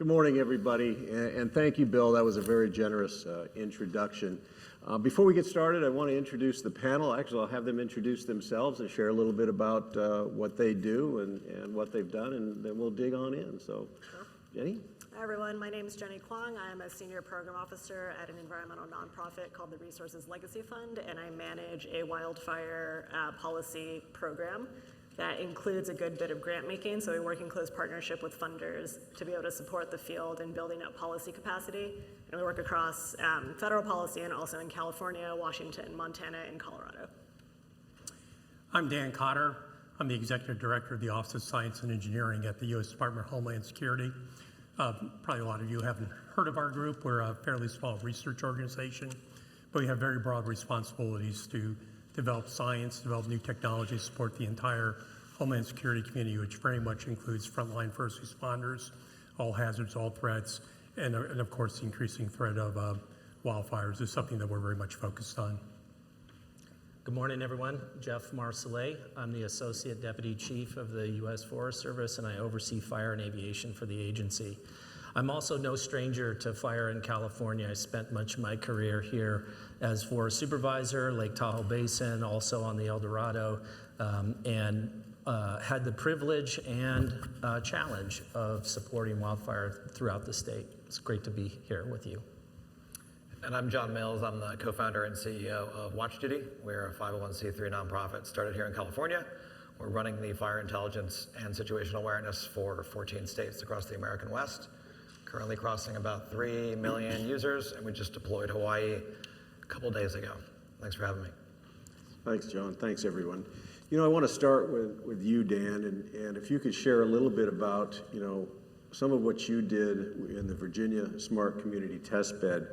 Good morning, everybody, and thank you, Bill. That was a very generous introduction. Before we get started, I want to introduce the panel. Actually, I'll have them introduce themselves and share a little bit about what they do and what they've done, and then we'll dig on in. So, Jennee? Hi, everyone. My name is Jennee Kuang. I'm a senior program officer at an environmental nonprofit called the Resources Legacy Fund, and I manage a wildfire policy program that includes a good bit of grant making. So we work in close partnership with funders to be able to support the field in building up policy capacity. And we work across federal policy and also in California, Washington, Montana, and Colorado. I'm Dan Cotter. I'm the Executive Director of the Office of Science and Engineering at the U.S. Department of Homeland Security. Probably a lot of you haven't heard of our group. We're a fairly small research organization, but we have very broad responsibilities to develop science, develop new technology, support the entire Homeland Security community, which very much includes frontline first responders, all hazards, all threats, and of course the increasing threat of wildfires is something that we're very much focused on. Good morning, everyone. Jeff Marsolais. I'm the Associate Deputy Chief of the U.S. Forest Service, and I oversee fire and aviation for the agency. I'm also no stranger to fire in California. I spent much of my career here as forest supervisor, Lake Tahoe Basin, also on the El Dorado, and had the privilege and challenge of supporting wildfire throughout the state. It's great to be here with you. And I'm John Mills. I'm the co-founder and CEO of WatchDuty. We're a 501c3 nonprofit started here in California. We're running the fire intelligence and situational awareness for 14 states across the American West. Currently crossing about 3 million users, and we just deployed Hawaii a couple days ago. Thanks for having me. Thanks, John. Thanks, everyone. You know, I want to start with you, Dan, and if you could share a little bit about, some of what you did in the Virginia Smart Community Testbed.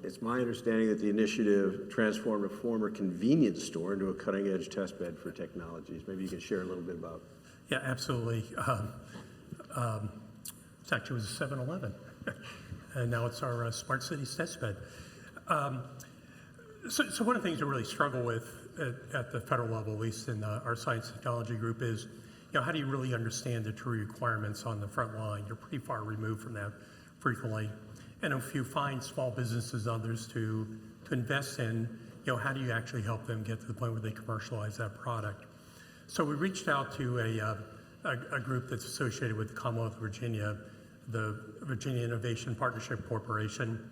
It's my understanding that the initiative transformed a former convenience store into a cutting-edge testbed for technologies. Maybe you can share a little bit about. Yeah, absolutely. It actually was a 7-Eleven, and now it's our Smart Cities Testbed. So one of the things we really struggle with at the federal level, at least in our science and technology group, is how do you really understand the true requirements on the front line? You're pretty far removed from that frequently. And if you find small businesses and others to invest in, how do you actually help them get to the point where they commercialize that product? So we reached out to a group that's associated with the Commonwealth of Virginia, the Virginia Innovation Partnership Corporation.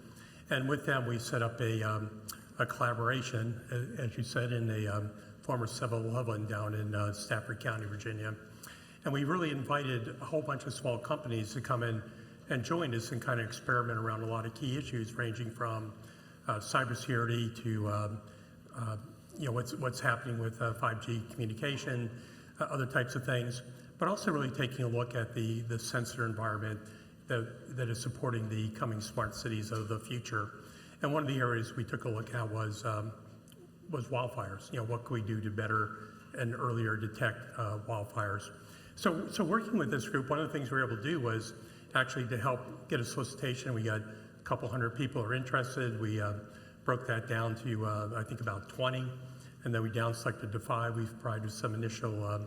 And with them, we set up a collaboration, as you said, in a former 7-Eleven down in Stafford County, Virginia. And we really invited a whole bunch of small companies to come in and join us and kind of experiment around a lot of key issues, ranging from cybersecurity to what's happening with 5G communication, other types of things, but also really taking a look at the sensor environment that is supporting the coming smart cities of the future. And one of the areas we took a look at was wildfires. What can we do to better and earlier detect wildfires? So working with this group, one of the things we were able to do was actually to help get a solicitation. We got a couple hundred people are interested. We broke that down to, I think, about 20, and then we down selected to 5. We've provided some initial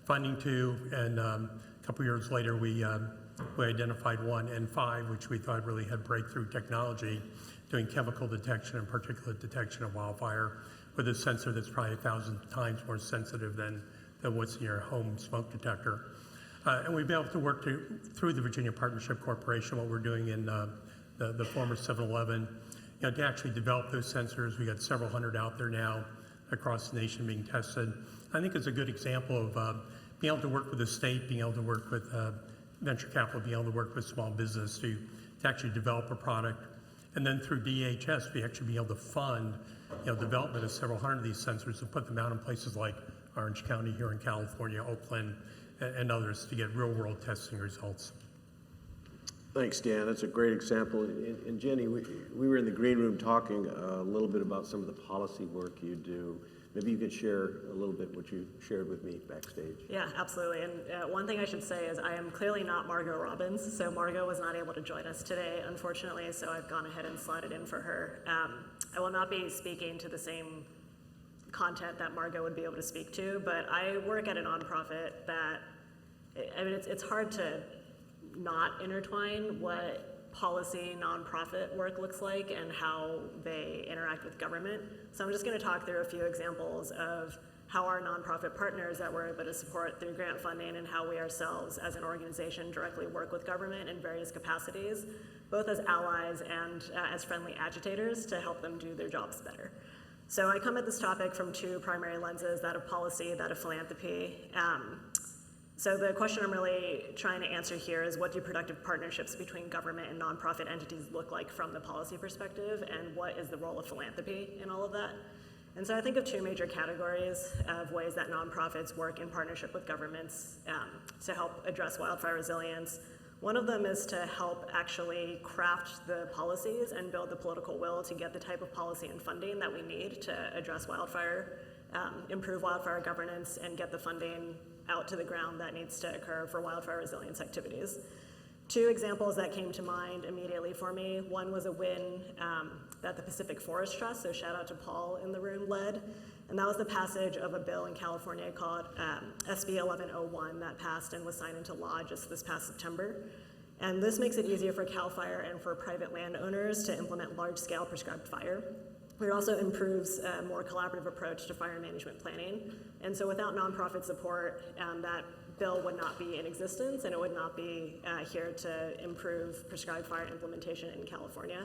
funding to, and a couple years later, we identified 1 and 5, which we thought really had breakthrough technology, doing chemical detection and particulate detection of wildfire with a sensor that's probably 1,000 times more sensitive than what's in your home smoke detector. And we've been able to work through the Virginia Partnership Corporation, what we're doing in the former 7-Eleven, to actually develop those sensors. We got several hundred out there now across the nation being tested. I think it's a good example of being able to work with the state, being able to work with venture capital, being able to work with small business to actually develop a product. And then through DHS, we actually be able to fund development of several hundred of these sensors and put them out in places like Orange County here in California, Oakland, and others to get real-world testing results. Thanks, Dan. That's a great example. And Jennee, we were in the green room talking a little bit about some of the policy work you do. Maybe you could share a little bit what you shared with me backstage. Yeah, absolutely. And one thing I should say is I am clearly not Margot Robbins, so Margot was not able to join us today, unfortunately, so I've gone ahead and slotted in for her. I will not be speaking to the same content that Margot would be able to speak to, but I work at a nonprofit that, it's hard to not intertwine what policy nonprofit work looks like and how they interact with government. So I'm just going to talk through a few examples of how our nonprofit partners that we're able to support through grant funding and how we ourselves as an organization directly work with government in various capacities, both as allies and as friendly agitators to help them do their jobs better. So I come at this topic from two primary lenses, that of policy, that of philanthropy. So the question I'm really trying to answer here is, what do productive partnerships between government and nonprofit entities look like from the policy perspective, and what is the role of philanthropy in all of that? And so I think of two major categories of ways that nonprofits work in partnership with governments to help address wildfire resilience. One of them is to help actually craft the policies and build the political will to get the type of policy and funding that we need to address wildfire, improve wildfire governance, and get the funding out to the ground that needs to occur for wildfire resilience activities. Two examples that came to mind immediately for me. One was a win that the Pacific Forest Trust, so shout out to Paul in the room, led. And that was the passage of a bill in California called SB 1101 that passed and was signed into law just this past September. And this makes it easier for CAL FIRE and for private landowners to implement large-scale prescribed fire. It also improves a more collaborative approach to fire management planning. And so without nonprofit support, that bill would not be in existence, and it would not be here to improve prescribed fire implementation in California.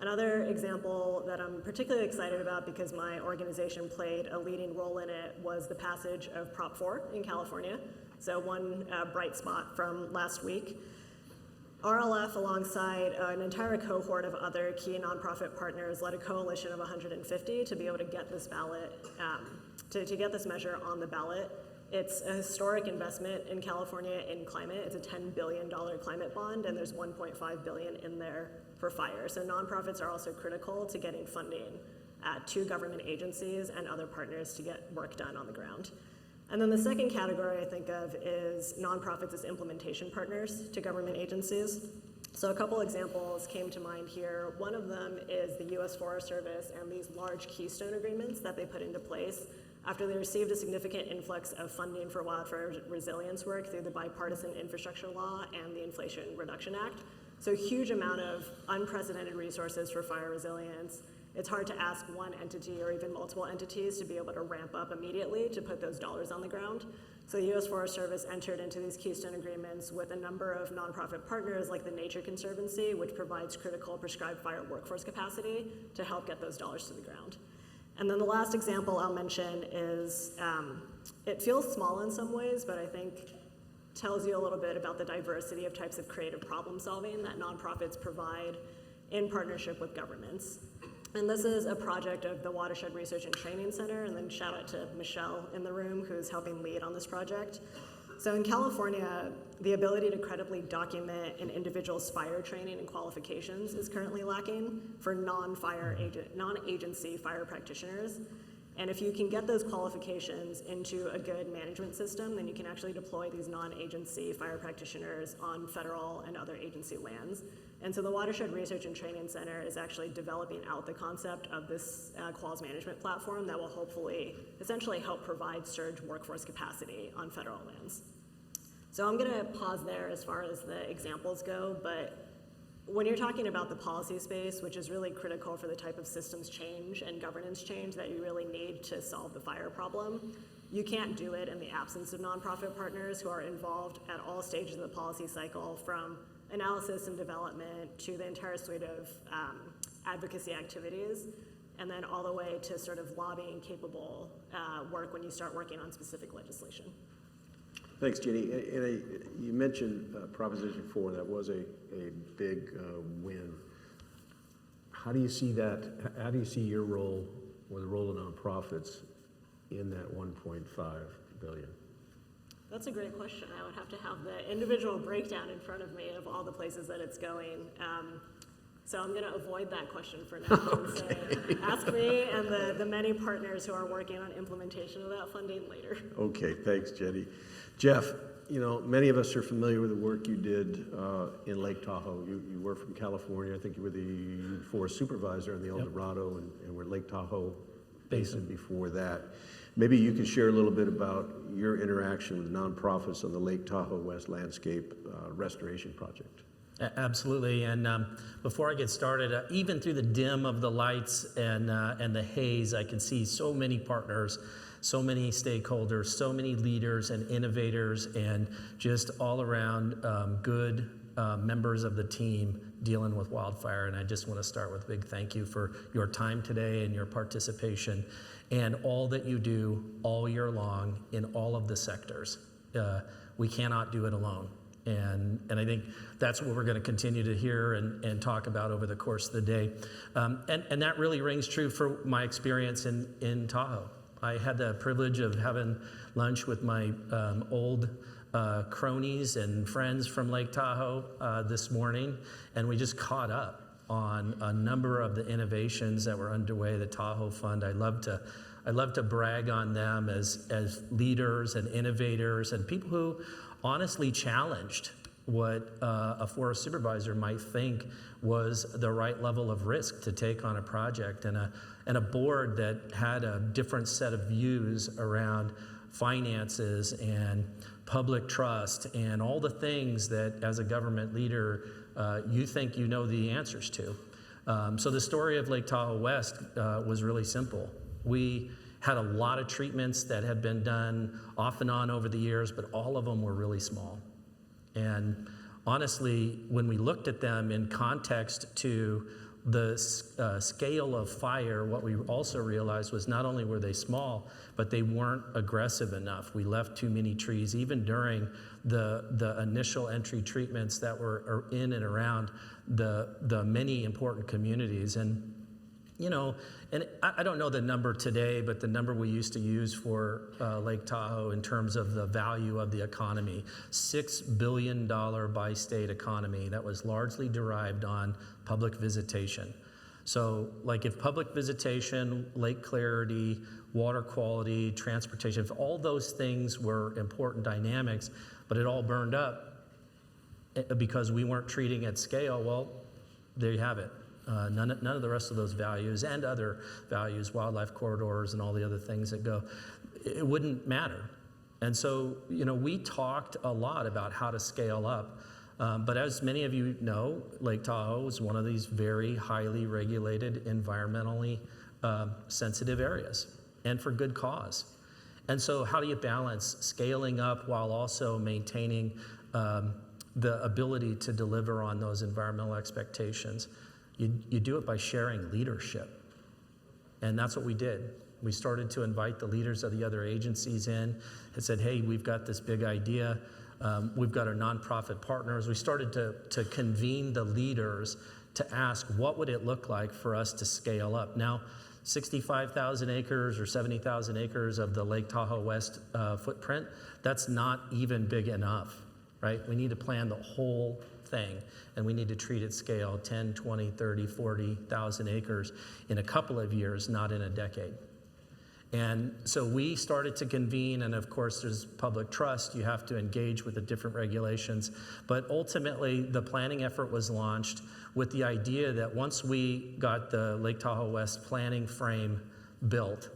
Another example that I'm particularly excited about, because my organization played a leading role in it, was the passage of Prop 4 in California. So one bright spot from last week. RLF, alongside an entire cohort of other key nonprofit partners, led a coalition of 150 to be able to get this ballot, to get this measure on the ballot. It's a historic investment in California in climate. It's a $10 billion climate bond, and there's $1.5 billion in there for fire. So nonprofits are also critical to getting funding to government agencies and other partners to get work done on the ground. And then the second category I think of is nonprofits as implementation partners to government agencies. So a couple examples came to mind here. One of them is the U.S. Forest Service and these large keystone agreements that they put into place after they received a significant influx of funding for wildfire resilience work through the Bipartisan Infrastructure Law and the Inflation Reduction Act. So a huge amount of unprecedented resources for fire resilience. It's hard to ask one entity or even multiple entities to be able to ramp up immediately to put those dollars on the ground. So the U.S. Forest Service entered into these keystone agreements with a number of nonprofit partners like the Nature Conservancy, which provides critical prescribed fire workforce capacity to help get those dollars to the ground. And then the last example I'll mention is, it feels small in some ways, but I think tells you a little bit about the diversity of types of creative problem solving that nonprofits provide in partnership with governments. And this is a project of the Watershed Research and Training Center, and then shout out to Michelle in the room who's helping lead on this project. So in California, the ability to credibly document an individual's fire training and qualifications is currently lacking for non-agency fire practitioners. And if you can get those qualifications into a good management system, then you can actually deploy these non-agency fire practitioners on federal and other agency lands. And so the Watershed Research and Training Center is actually developing out the concept of this quals management platform that will hopefully essentially help provide surge workforce capacity on federal lands. So I'm gonna pause there as far as the examples go, but when you're talking about the policy space, which is really critical for the type of systems change and governance change that you really need to solve the fire problem, you can't do it in the absence of nonprofit partners who are involved at all stages of the policy cycle, from analysis and development to the entire suite of advocacy activities, and then all the way to sort of lobbying capable work when you start working on specific legislation. Thanks, Jennee. And you mentioned Proposition 4. That was a big win. How do you see that? How do you see your role or the role of nonprofits in that 1.5 billion? That's a great question. I would have to have the individual breakdown in front of me of all the places that it's going. So I'm going to avoid that question for now. Okay. And say, ask me and the many partners who are working on implementation of that funding later. Okay, thanks, Jennee. Jeff, you know, many of us are familiar with the work you did in Lake Tahoe. You were from California. I think you were the forest supervisor in the El Dorado and were Lake Tahoe Basin before that. Maybe you could share a little bit about your interaction with nonprofits on the Lake Tahoe West Landscape Restoration Project. Absolutely, and before I get started, even through the dim of the lights and the haze, I can see so many partners, so many stakeholders, so many leaders and innovators, and just all around good members of the team dealing with wildfire. And I just want to start with a big thank you for your time today and your participation and all that you do all year long in all of the sectors. We cannot do it alone. And I think that's what we're going to continue to hear and talk about over the course of the day. And that really rings true for my experience in Tahoe. I had the privilege of having lunch with my old cronies and friends from Lake Tahoe this morning, and we just caught up on a number of the innovations that were underway, the Tahoe Fund. I love to brag on them as leaders and innovators and people who honestly challenged what a forest supervisor might think was the right level of risk to take on a project, and a board that had a different set of views around finances and public trust and all the things that as a government leader you think you know the answers to. So the story of Lake Tahoe West was really simple. We had a lot of treatments that had been done off and on over the years, but all of them were really small. And honestly, when we looked at them in context to the scale of fire, what we also realized was not only were they small, but they weren't aggressive enough. We left too many trees, even during the initial entry treatments that were in and around the many important communities. And you know, and I don't know the number today, but the number we used to use for Lake Tahoe in terms of the value of the economy, $6 billion by state economy that was largely derived on public visitation. So like if public visitation, lake clarity, water quality, transportation, if all those things were important dynamics, but it all burned up because we weren't treating at scale, well, there you have it. None of the rest of those values and other values, wildlife corridors and all the other things that go, it wouldn't matter. And so, you know, we talked a lot about how to scale up. But as many of you know, Lake Tahoe is one of these very highly regulated, environmentally sensitive areas, and for good cause. And so how do you balance scaling up while also maintaining the ability to deliver on those environmental expectations? You do it by sharing leadership. And that's what we did. We started to invite the leaders of the other agencies in and said, hey, we've got this big idea. We've got our nonprofit partners. We started to convene the leaders to ask, what would it look like for us to scale up? Now, 65,000 acres or 70,000 acres of the Lake Tahoe West footprint, that's not even big enough, right? We need to plan the whole thing, and we need to treat it scale 10, 20, 30, 40,000 acres in a couple of years, not in a decade. And so we started to convene, and of course there's public trust. You have to engage with the different regulations. But ultimately, the planning effort was launched with the idea that once we got the Lake Tahoe West planning frame built,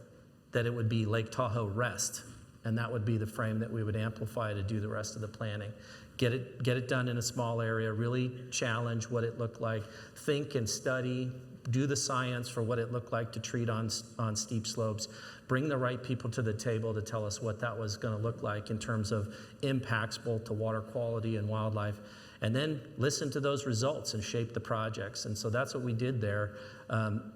that it would be Lake Tahoe Rest, and that would be the frame that we would amplify to do the rest of the planning. Get it done in a small area, really challenge what it looked like, think and study, do the science for what it looked like to treat on steep slopes, bring the right people to the table to tell us what that was going to look like in terms of impacts both to water quality and wildlife, and then listen to those results and shape the projects. And so that's what we did there.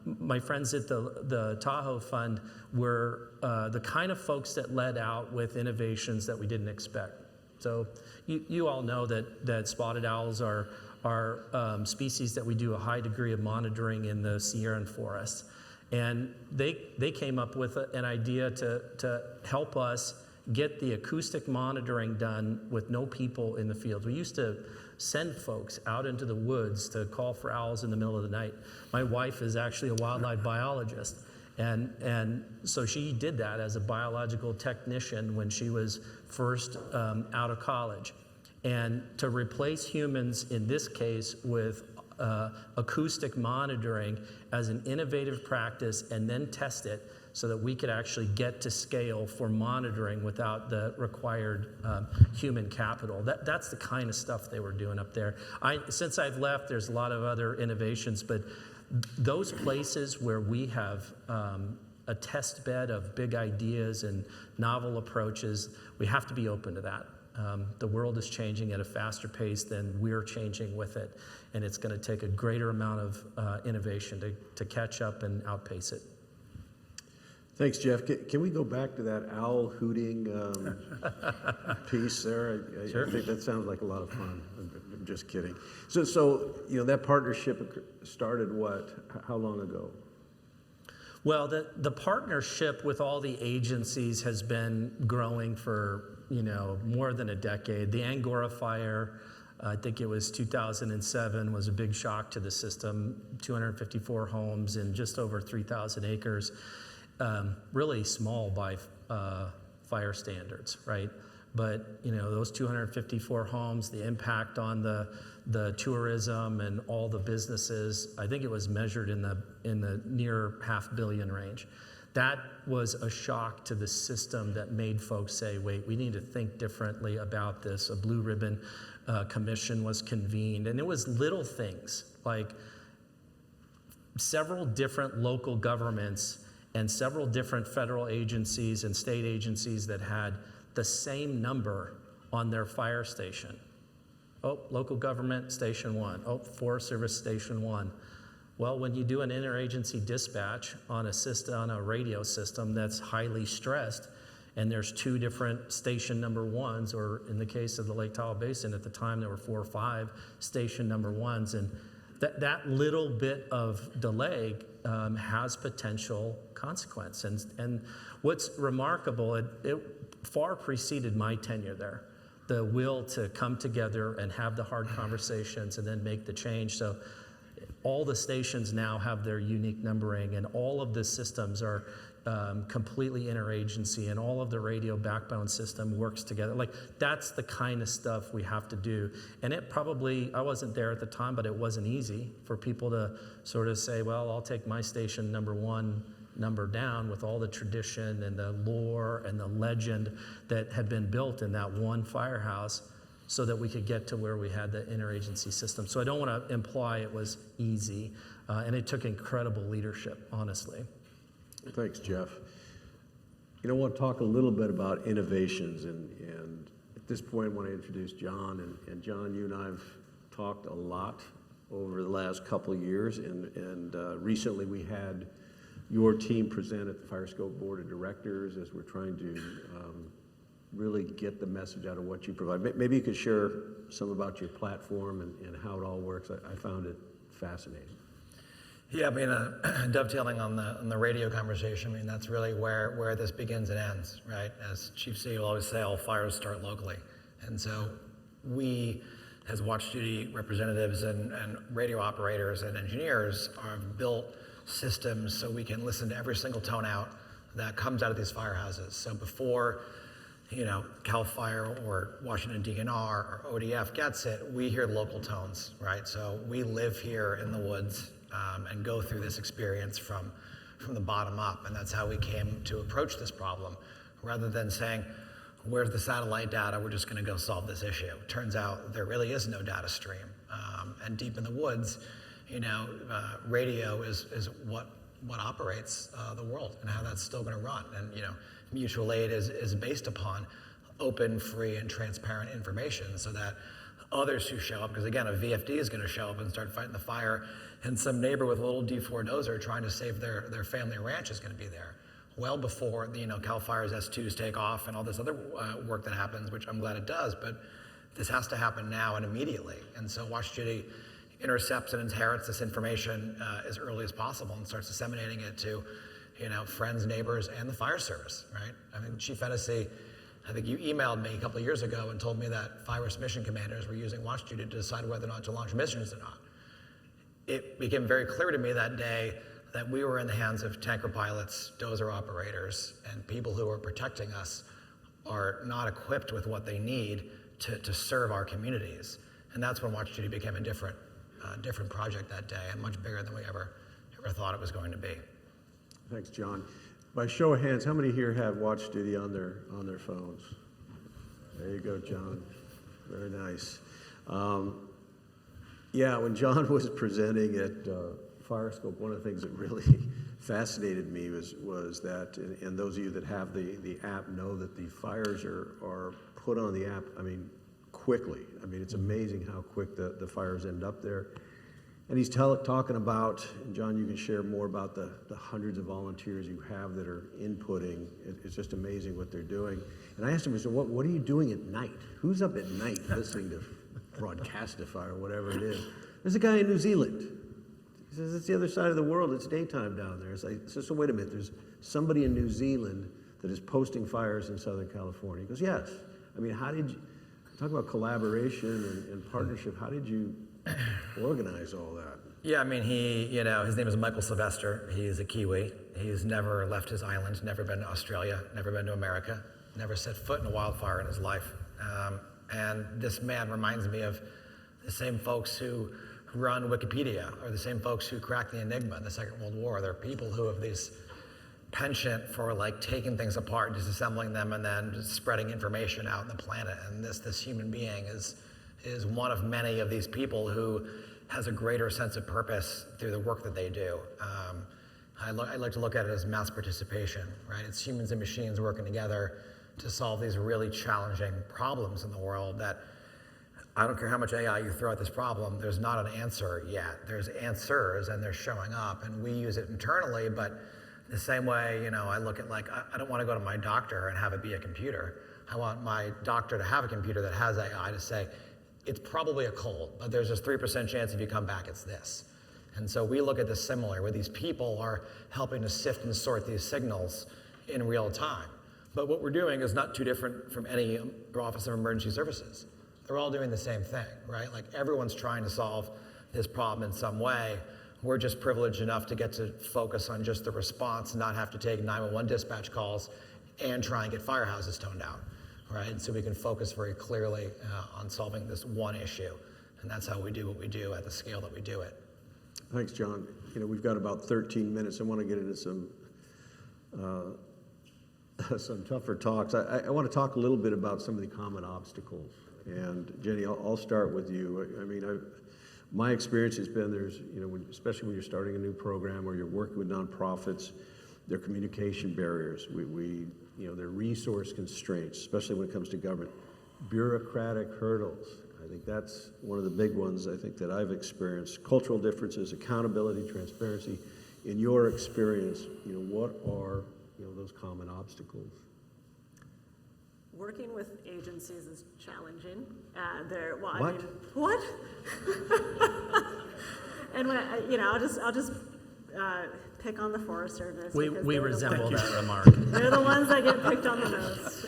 My friends at the Tahoe Fund were the kind of folks that led out with innovations that we didn't expect. So you all know that spotted owls are species that we do a high degree of monitoring in the Sierran forests. And they came up with an idea to help us get the acoustic monitoring done with no people in the field. We used to send folks out into the woods to call for owls in the middle of the night. My wife is actually a wildlife biologist. And so she did that as a biological technician when she was first out of college. And to replace humans in this case with acoustic monitoring as an innovative practice and then test it so that we could actually get to scale for monitoring without the required human capital. That's the kind of stuff they were doing up there. Since I've left, there's a lot of other innovations, but those places where we have a test bed of big ideas and novel approaches, we have to be open to that. The world is changing at a faster pace than we're changing with it, and it's going to take a greater amount of innovation to catch up and outpace it. Thanks, Jeff. Can we go back to that owl hooting piece there? Sure. I think that sounds like a lot of fun. I'm just kidding. So that partnership started how long ago? Well, the partnership with all the agencies has been growing for more than a decade. The Angora fire, I think it was 2007, was a big shock to the system. 254 homes in just over 3,000 acres. Really small by fire standards, right? But those 254 homes, the impact on the tourism and all the businesses, I think it was measured in the near $500 million range. That was a shock to the system that made folks say, wait, we need to think differently about this. A blue ribbon commission was convened, and it was little things like several different local governments and several different federal agencies and state agencies that had the same number on their fire station. Oh, local government, station 1. Oh, Forest Service, station 1. Well, when you do an interagency dispatch on a radio system that's highly stressed, and there's 2 different station number 1s, or in the case of the Lake Tahoe Basin, at the time there were 4 or 5 station number 1s, and that little bit of delay has potential consequence. And what's remarkable, it far preceded my tenure there, the will to come together and have the hard conversations and then make the change. So all the stations now have their unique numbering, and all of the systems are completely interagency, and all of the radio backbone system works together. Like, that's the kind of stuff we have to do. And it probably, I wasn't there at the time, but it wasn't easy for people to sort of say, well, I'll take my station number 1 number down with all the tradition and the lore and the legend that had been built in that one firehouse, so that we could get to where we had the interagency system. So I don't want to imply it was easy, and it took incredible leadership, honestly. Thanks, Jeff. I want to talk a little bit about innovations, and at this point I want to introduce John, and John, you and I have talked a lot over the last couple of years, and recently we had your team present at the Fire Scope Board of Directors as we're trying to really get the message out of what you provide. Maybe you could share some about your platform and how it all works. I found it fascinating. Yeah, dovetailing on the radio conversation, that's really where this begins and ends, right? As Chief C will always say, all fires start locally. And so we, as WatchDuty representatives and radio operators and engineers, have built systems so we can listen to every single tone out that comes out of these firehouses. So before CAL FIRE or Washington DNR or ODF gets it, we hear local tones, right? So we live here in the woods and go through this experience from the bottom up, and that's how we came to approach this problem. Rather than saying, where's the satellite data, we're just gonna go solve this issue. Turns out there really is no data stream. And deep in the woods, radio is what operates the world, and how that's still gonna run. And mutual aid is based upon open, free, and transparent information, so that others who show up, because again, a VFD is going to show up and start fighting the fire, and some neighbor with a little D4 dozer trying to save their family ranch is going to be there. Well before CAL FIRE's S2s take off and all this other work that happens, which I'm glad it does, but this has to happen now and immediately. And so WatchDuty intercepts and inherits this information as early as possible and starts disseminating it to friends, neighbors, and the fire service, right? Chief Fennessy, I think you emailed me a couple of years ago and told me that fire mission commanders were using WatchDuty to decide whether or not to launch missions or not. It became very clear to me that day that we were in the hands of tanker pilots, dozer operators, and people who are protecting us are not equipped with what they need to serve our communities. And that's when WatchDuty became a different project that day, and much bigger than we ever thought it was going to be. Thanks, John. By show of hands, how many here have WatchDuty on their phones? There you go, John. Very nice. Yeah, when John was presenting at Firescope, one of the things that really fascinated me was that, and those of you that have the app know that the fires are put on the app, I mean, quickly. I mean, it's amazing how quick the fires end up there. And he's talking about, and John, you can share more about the hundreds of volunteers you have that are inputting. It's just amazing what they're doing. And I asked him, I said, what are you doing at night? Who's up at night listening to Broadcastify or whatever it is? There's a guy in New Zealand. He says, it's the other side of the world. It's daytime down there. It's like, so wait a minute. There's somebody in New Zealand that is posting fires in Southern California. He goes, yes. I mean, how did you, talk about collaboration and partnership, how did you organize all that? Yeah, I mean, his name is Michael Sylvester. He's a Kiwi. He's never left his island, never been to Australia, never been to America, never set foot in a wildfire in his life. And this man reminds me of the same folks who run Wikipedia, or the same folks who cracked the Enigma in the Second World War. They're people who have this penchant for like taking things apart, disassembling them, and then just spreading information out in the planet. And this human being is one of many of these people who has a greater sense of purpose through the work that they do. I like to look at it as mass participation, right? It's humans and machines working together to solve these really challenging problems in the world that I don't care how much AI you throw at this problem, there's not an answer yet. There's answers and they're showing up, and we use it internally, but the same way, I look at I don't want to go to my doctor and have it be a computer. I want my doctor to have a computer that has AI to say, it's probably a cold, but there's this 3% chance if you come back, it's this. And so we look at this similar, where these people are helping to sift and sort these signals in real time. But what we're doing is not too different from any Office of Emergency Services. They're all doing the same thing, right? Like everyone's trying to solve this problem in some way. We're just privileged enough to get to focus on just the response and not have to take 911 dispatch calls and try and get firehouses toned down, right? So we can focus very clearly on solving this one issue. And that's how we do what we do at the scale that we do it. Thanks, John. We've got about 13 minutes. I want to get into some tougher talks. I want to talk a little bit about some of the common obstacles. And Jennee, I'll start with you. I mean, my experience has been especially when you're starting a new program or you're working with nonprofits, there are communication barriers. There are resource constraints, especially when it comes to government. Bureaucratic hurdles. I think that's one of the big ones I think that I've experienced. Cultural differences, accountability, transparency. In your experience, what are those common obstacles? Working with agencies is challenging. What? What? And I'll just pick on the Forest Service. We because resemble that remark. they're the ones that get picked on the most.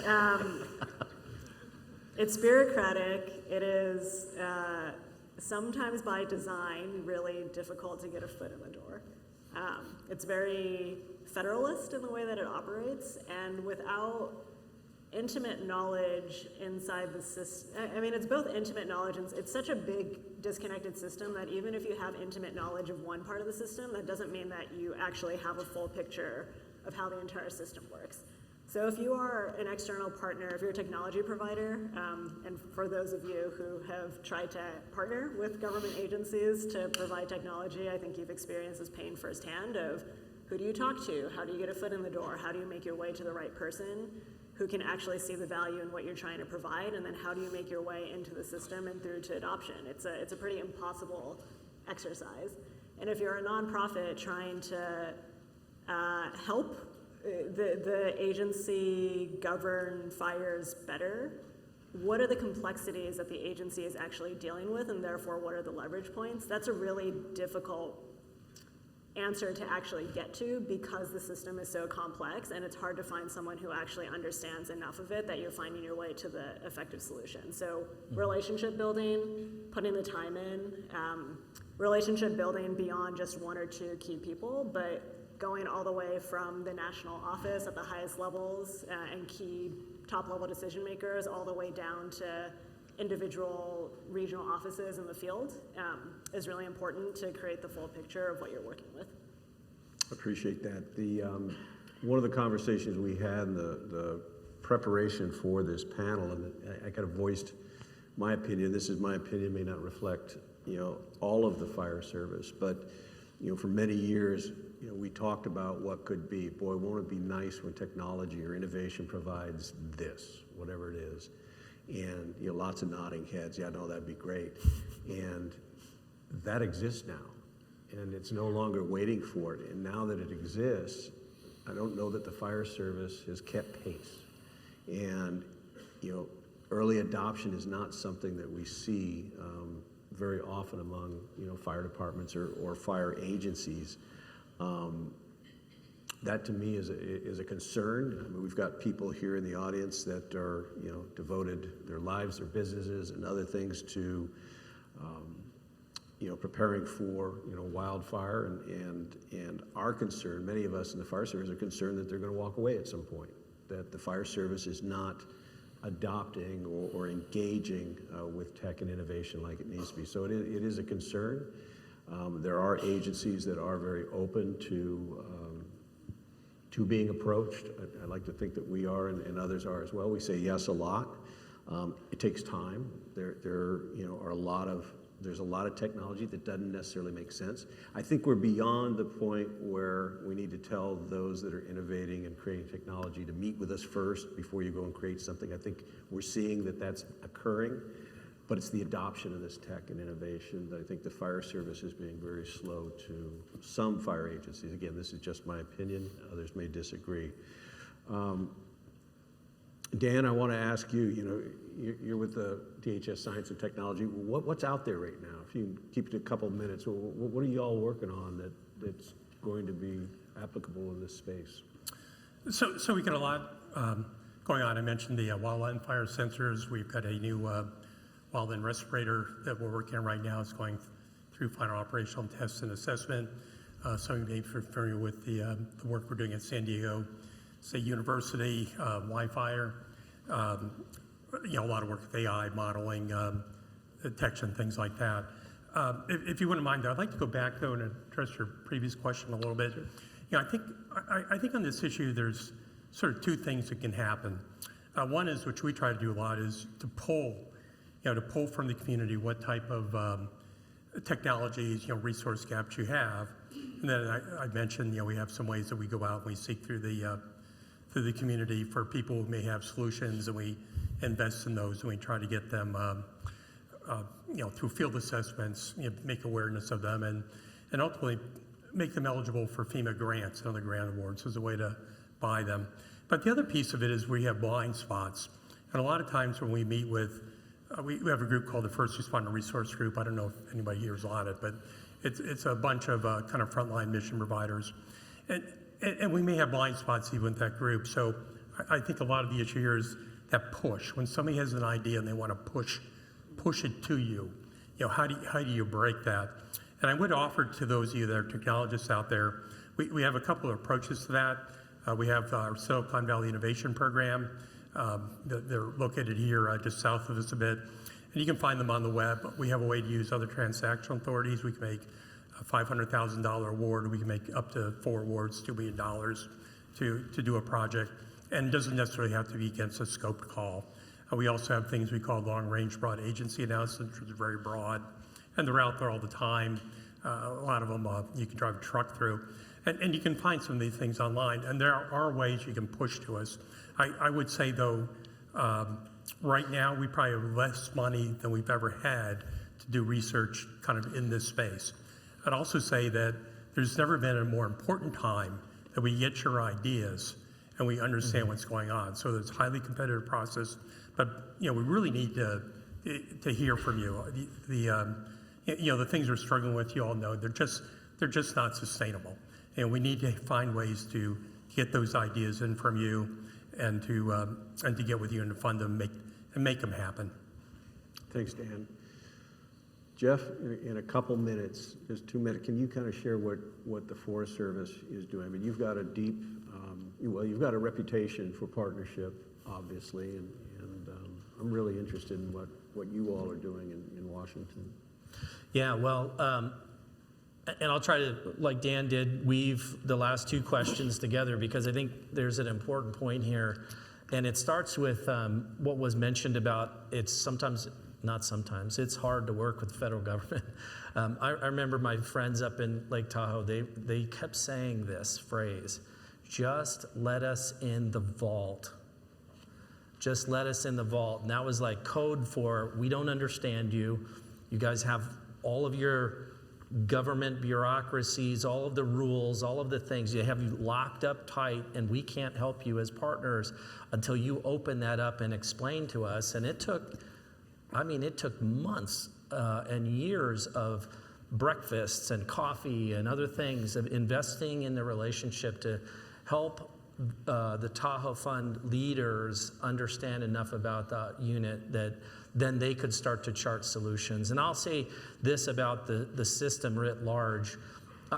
It's bureaucratic. It is sometimes by design really difficult to get a foot in the door. It's very federalist in the way that it operates, and without intimate knowledge inside the system. I mean, it's both intimate knowledge and it's such a big disconnected system that even if you have intimate knowledge of one part of the system, that doesn't mean that you actually have a full picture of how the entire system works. So if you are an external partner, if you're a technology provider, and for those of you who have tried to partner with government agencies to provide technology, I think you've experienced this pain firsthand of who do you talk to? How do you get a foot in the door? How do you make your way to the right person who can actually see the value in what you're trying to provide? And then how do you make your way into the system and through to adoption? It's a pretty impossible exercise. And if you're a nonprofit trying to help the agency govern fires better, what are the complexities that the agency is actually dealing with, and therefore what are the leverage points? That's a really difficult answer to actually get to because the system is so complex and it's hard to find someone who actually understands enough of it that you're finding your way to the effective solution. So relationship building, putting the time in, relationship building beyond just one or two key people, but going all the way from the national office at the highest levels and key top level decision makers all the way down to individual regional offices in the field is really important to create the full picture of what you're working with. Appreciate that. one of the conversations we had in the preparation for this panel, and I kind of voiced my opinion. This is my opinion, may not reflect, all of the fire service, but, for many years, we talked about what could be. Boy, won't it be nice when technology or innovation provides this, whatever it is. And, lots of nodding heads. Yeah, no, that'd be great. And that exists now. And it's no longer waiting for it. And now that it exists, I don't know that the fire service has kept pace. And, early adoption is not something that we see very often among, fire departments or fire agencies. That to me is a concern. I mean, we've got people here in the audience that are, devoted their lives, their businesses, and other things to, preparing for, wildfire, and are concerned. Many of us in the fire service are concerned that they're going to walk away at some point. That the fire service is not adopting or engaging with tech and innovation like it needs to be. So it is a concern. There are agencies that are very open to being approached. I like to think that we are, and others are as well. We say yes a lot. It takes time. There's a lot of technology that doesn't necessarily make sense. I think we're beyond the point where we need to tell those that are innovating and creating technology to meet with us first before you go and create something. I think we're seeing that that's occurring, but it's the adoption of this tech and innovation that I think the fire service is being very slow to. Some fire agencies, again, this is just my opinion, others may disagree. Dan, I want to ask you, you're with the DHS Science and Technology. What's out there right now? If you can keep it a couple of minutes, what are you all working on that's going to be applicable in this space? So we got a lot going on. I mentioned the wildfire sensors. We've got a new wildland respirator that we're working on right now. It's going through final operational tests and assessment. Some of you may be familiar with the work we're doing at San Diego State University, Wildfire. A lot of work with AI modeling, detection, things like that. If you wouldn't mind, I'd like to go back though and address your previous question a little bit. I think on this issue, there's sort of two things that can happen. One is, which we try to do a lot, is to pull from the community what type of technologies, resource gaps you have. And then I mentioned, we have some ways that we go out and we seek through the community for people who may have solutions, and we invest in those, and we try to get them, through field assessments, make awareness of them, and ultimately make them eligible for FEMA grants and other grant awards as a way to buy them. But the other piece of it is we have blind spots. And a lot of times when we meet with, we have a group called the First Responder Resource Group. I don't know if anybody here is on it, but it's a bunch of kind of frontline mission providers. And we may have blind spots even with that group. So I think a lot of the issue here is that push. When somebody has an idea and they want to push it to you, how do you break that? And I would offer to those of you that are technologists out there, we have a couple of approaches to that. We have our Silicon Valley Innovation Program. They're located here just south of us a bit. And you can find them on the web. We have a way to use other transactional authorities. We can make a $500,000 award. We can make up to 4 awards, $2 million to do a project. And it doesn't necessarily have to be against a scoped call. We also have things we call long-range broad agency announcements, which is very broad. And they're out there all the time. A lot of them you can drive a truck through. And you can find some of these things online. And there are ways you can push to us. I would say, though, right now we probably have less money than we've ever had to do research kind of in this space. I'd also say that there's never been a more important time that we get your ideas and we understand what's going on. So it's a highly competitive process, but we really need to hear from you. The things we're struggling with, you all know, they're just not sustainable. And we need to find ways to get those ideas in from you and to get with you and to fund them and make them happen. Thanks, Dan. Jeff, in a couple minutes, just 2 minutes, can you kind of share what the Forest Service is doing? I mean, you've got a deep, you've got a reputation for partnership, obviously, and I'm really interested in what you all are doing in Washington. Yeah, well, And I'll try to, like Dan did, weave the last two questions together because I think there's an important point here. And it starts with what was mentioned about it's it's hard to work with the federal government. I remember my friends up in Lake Tahoe, they kept saying this phrase, just let us in the vault. Just let us in the vault. And that was like code for, we don't understand you. You guys have all of your government bureaucracies, all of the rules, all of the things. You have you locked up tight, and we can't help you as partners until you open that up and explain to us. And it took months and years of breakfasts and coffee and other things of investing in the relationship to help the Tahoe Fund leaders understand enough about the unit that then they could start to chart solutions. And I'll say this about the system writ large.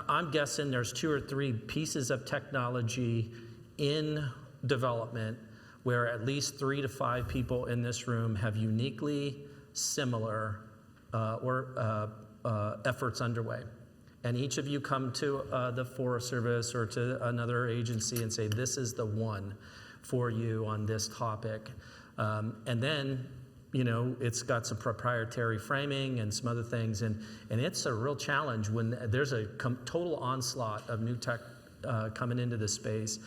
I'm guessing there's 2 or 3 pieces of technology in development where at least 3 to 5 people in this room have uniquely similar efforts underway. And each of you come to the Forest Service or to another agency and say, this is the one for you on this topic. And then, it's got some proprietary framing and some other things. And it's a real challenge when there's a total onslaught of new tech coming into the space.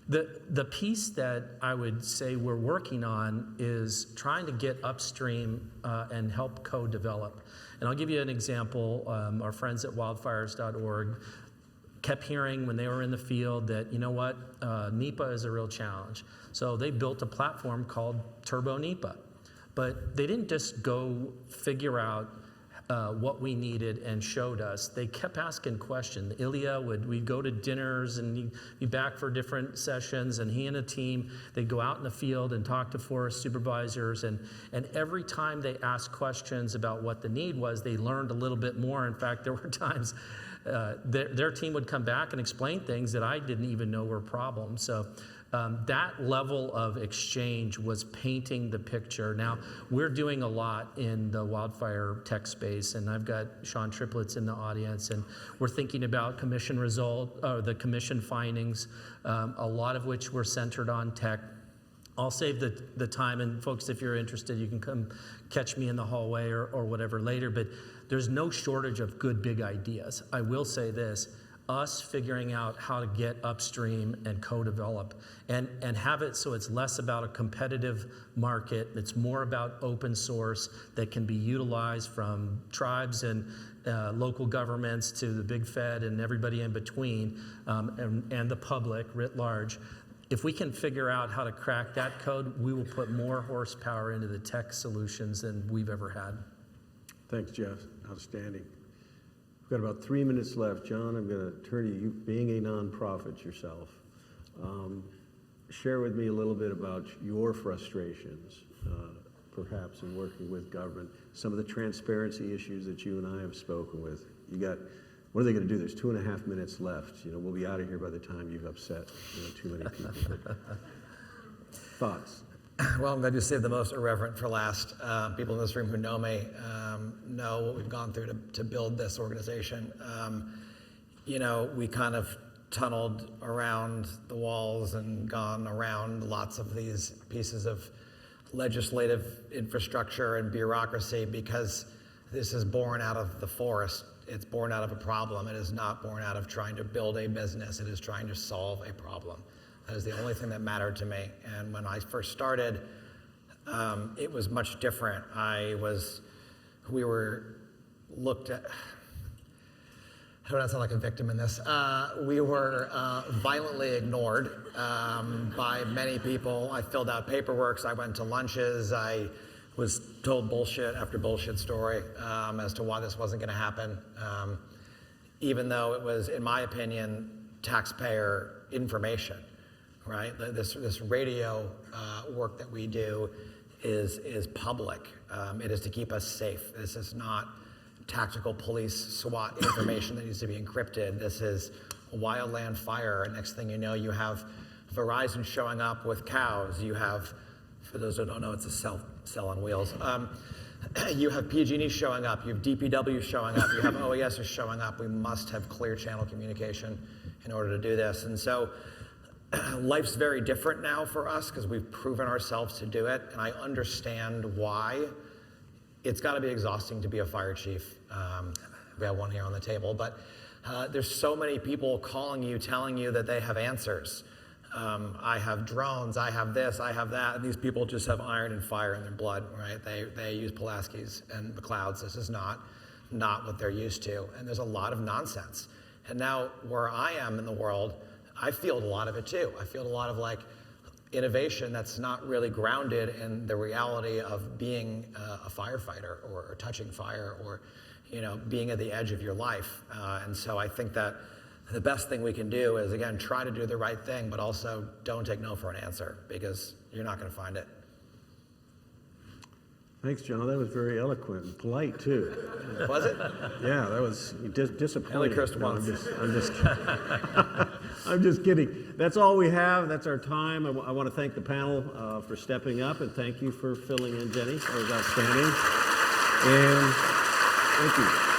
The piece that I would say we're working on is trying to get upstream and help co-develop. And I'll give you an example. Our friends at wildfires.org kept hearing when they were in the field that, NEPA is a real challenge. So they built a platform called Turbo NEPA. But they didn't just go figure out what we needed and showed us. They kept asking questions. We'd go to dinners and he'd be back for different sessions, and he and a team, they'd go out in the field and talk to forest supervisors, and every time they asked questions about what the need was, they learned a little bit more. In fact, there were times their team would come back and explain things that I didn't even know were problems. So that level of exchange was painting the picture. Now, we're doing a lot in the wildfire tech space, and I've got Sean Triplets in the audience, and we're thinking about the commission findings, a lot of which were centered on tech. I'll save the time, and folks, if you're interested, you can come catch me in the hallway or whatever later, but there's no shortage of good big ideas. I will say this, us figuring out how to get upstream and co-develop and have it so it's less about a competitive market, it's more about open source that can be utilized from tribes and local governments to the big Fed and everybody in between, and the public writ large. If we can figure out how to crack that code, we will put more horsepower into the tech solutions than we've ever had. Thanks, Jeff. Outstanding. We've got about 3 minutes left. John, I'm going to turn to you, being a nonprofit yourself. Share with me a little bit about your frustrations, perhaps in working with government, some of the transparency issues that you and I have spoken with. What are they going to do? There's 2.5 minutes left. We'll be out of here by the time you've upset too many people. Thoughts? Well, I'm glad you saved the most irreverent for last. People in this room who know me know what we've gone through to build this organization. We kind of tunneled around the walls and gone around lots of these pieces of legislative infrastructure and bureaucracy because this is born out of the forest. It's born out of a problem. It is not born out of trying to build a business. It is trying to solve a problem. That is the only thing that mattered to me. And when I first started, it was much different. We were looked at, I don't sound like a victim in this. We were violently ignored by many people. I filled out paperwork. I went to lunches. I was told bullshit after bullshit story as to why this wasn't going to happen, even though it was, in my opinion, taxpayer information. Right, this radio work that we do is public. It is to keep us safe. This is not tactical police SWAT information that needs to be encrypted. This is a wildland fire. And next thing you know, you have Verizon showing up with cows. You have, for those who don't know, it's a cell on wheels. you have PG&E showing up, you have DPW showing up, you have OES showing up. We must have clear channel communication in order to do this. And so life's very different now for us because we've proven ourselves to do it. And I understand why. It's got to be exhausting to be a fire chief. We have one here on the table, but there's so many people calling you, telling you that they have answers. I have drones, I have this, I have that, and these people just have iron and fire in their blood, right? They use Pulaskis and McLeods. This is not what they're used to, and there's a lot of nonsense. And now where I am in the world, I field a lot of it too. I field a lot of like innovation that's not really grounded in the reality of being a firefighter or touching fire or being at the edge of your life. And so I think that the best thing we can do is, again, try to do the right thing, but also don't take no for an answer because you're not going to find it. Thanks, John. That was very eloquent and polite, too. Was it? Yeah, that was disappointing. I only cursed once. I'm just kidding. I'm just kidding. That's all we have. That's our time. I want to thank the panel for stepping up, and thank you for filling in, Jennee. That was outstanding. And thank you.